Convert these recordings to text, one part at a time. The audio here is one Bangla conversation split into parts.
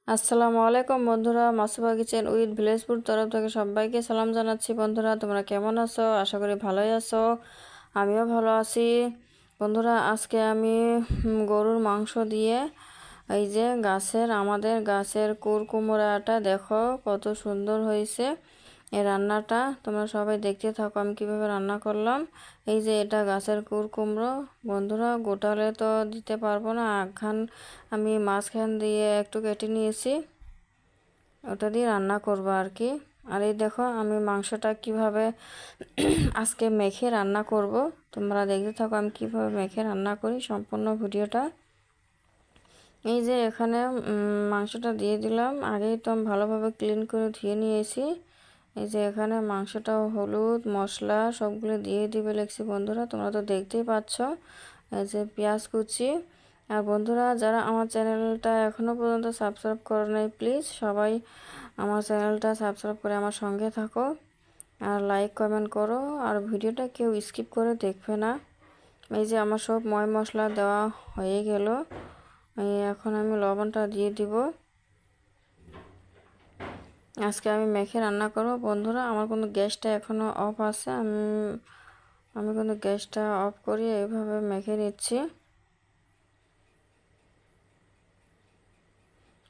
আসসালামু আলাইকুম বন্ধুরা, মাসুবা কিচেন উইথ ভিলেজপুর তরফ থেকে সবাইকে সালাম জানাচ্ছি। বন্ধুরা, তোমরা কেমন আছো? আশা করি ভালোই আছো। আমিও ভালো আছি। বন্ধুরা, আজকে আমি গরুর মাংস দিয়ে এই যে আমাদের গাছের কুমড়াটা দেখো কত সুন্দর হয়েছে। এই রান্নাটা তোমরা সবাই দেখতে থাকো আমি কিভাবে রান্না করলাম। এই যে এটা গাছের কুমড়ো। বন্ধুরা, গোটালে তো দিতে পারবো না, আখান আমি মাঝখান দিয়ে একটু কেটে নিয়েছি, ওটা দিয়ে রান্না করবো আর কি। আর এই দেখো আমি মাংসটা কিভাবে আজকে মেখে রান্না করব, তোমরা দেখতে থাকো আমি কিভাবে মেখে রান্না করি সম্পূর্ণ ভিডিওটা। এই যে এখানে মাংসটা দিয়ে দিলাম, আগেই তো আমি ভালোভাবে ক্লিন করে ধুয়ে নিয়েছি। এই যে এখানে মাংসটা হলুদ মশলা সবগুলো দিয়ে দিবে লেগছি। বন্ধুরা, তোমরা তো দেখতেই পাচ্ছ। এই যে পেঁয়াজ কুচি। আর বন্ধুরা, যারা আমার চ্যানেলটা এখনও পর্যন্ত সাবস্ক্রাইব করে নাই, প্লিজ সবাই আমার চ্যানেলটা সাবস্ক্রাইব করে আমার সঙ্গে থাকো, আর লাইক কমেন্ট করো, আর ভিডিওটা কেউ স্কিপ করে দেখবে না। এই যে আমার সব মশলা দেওয়া হয়ে গেল। এখন আমি লবণটা দিয়ে দিব। আজকে আমি মেখে রান্না করব। বন্ধুরা, আমার কিন্তু গ্যাসটা এখনও অফ আছে, আমি কিন্তু গ্যাসটা অফ করি এইভাবে মেখে নিচ্ছি।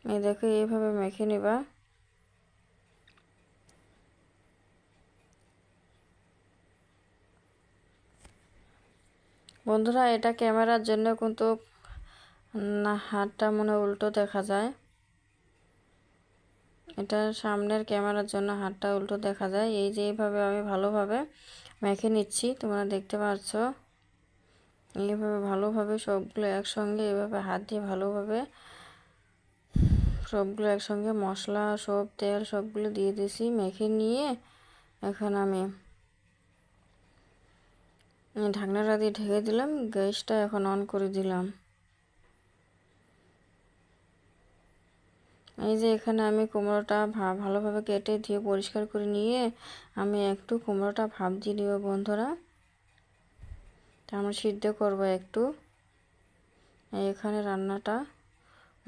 এই দেখো এইভাবে মেখে নিবা। বন্ধুরা, এটা ক্যামেরার জন্য কিন্তু না, হাতটা মনে উল্টো দেখা যায়। এটা সামনের ক্যামেরার জন্য হাতটা উল্টো দেখা যায়। এই যে এইভাবে আমি ভালোভাবে মেখে নিচ্ছি, তোমরা দেখতে পাচ্ছ। এইভাবে ভালোভাবে সবগুলো একসঙ্গে এইভাবে হাত দিয়ে ভালোভাবে সবগুলো একসঙ্গে মশলা সব তেল সবগুলো দিয়ে দিয়েছি মেখে নিয়ে। এখন আমি ঢাকনাটা দিয়ে ঢেকে দিলাম, গ্যাসটা এখন অন করে দিলাম। এই যে এখানে আমি কুমড়োটা ভালোভাবে কেটে ধুয়ে পরিষ্কার করে নিয়ে আমি একটু কুমড়োটা ভাপ দিয়ে দিব। বন্ধুরা, আমরা সিদ্ধ করব একটু। এখানে রান্নাটা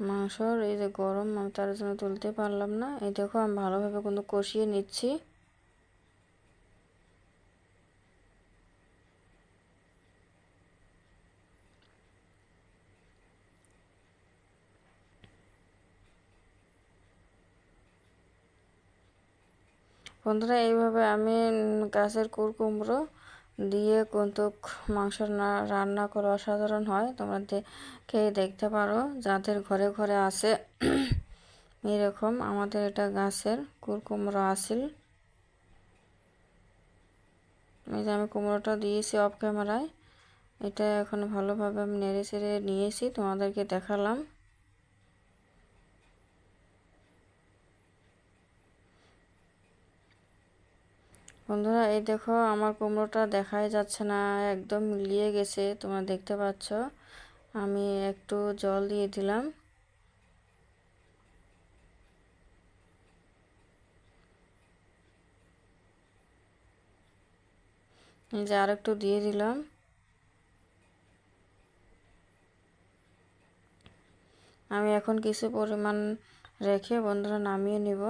মাংসর এই যে গরম, আমি তার জন্য তুলতে পারলাম না। এই দেখো আমি ভালোভাবে কিন্তু কষিয়ে নিচ্ছি। বন্ধুরা, এইভাবে আমি গাছের কুমড়ো দিয়ে কিন্তু মাংস রান্না করা অসাধারণ হয়। তোমরা খেয়ে দেখতে পারো, যাদের ঘরে ঘরে আছে এরকম। আমাদের এটা গাছের কুমড়ো আসিল। এই যে আমি কুমড়োটা দিয়েছি অফ ক্যামেরায়। এটা এখন ভালোভাবে আমি নেড়ে চেড়ে নিয়েছি, তোমাদেরকে দেখালাম। বন্ধুরা, এই দেখো আমার কুমড়োটা দেখাই যাচ্ছে না, একদম মিলিয়ে গেছে, তোমরা দেখতে পাচ্ছ। আমি একটু জল দিয়ে দিলাম। এই যে আর একটু দিয়ে দিলাম। আমি এখন কিছু পরিমাণ রেখে বন্ধুরা নামিয়ে নিব।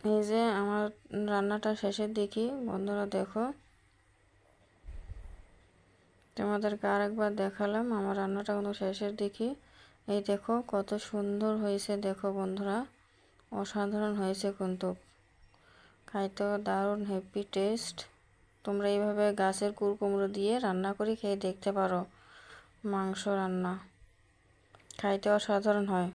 এই যে আমার রান্নাটা শেষের দিকে। বন্ধুরা দেখো, তোমাদেরকে আরেকবার দেখালাম আমার রান্নাটা কিন্তু শেষের দিকে। এই দেখো কত সুন্দর হয়েছে, দেখো বন্ধুরা, অসাধারণ হয়েছে কিন্তু, খাইতেও দারুণ হ্যাপি টেস্ট। তোমরা এইভাবে গাছের কুমড়ো দিয়ে রান্না করে খেয়ে দেখতে পারো। মাংস রান্না খাইতে অসাধারণ হয়।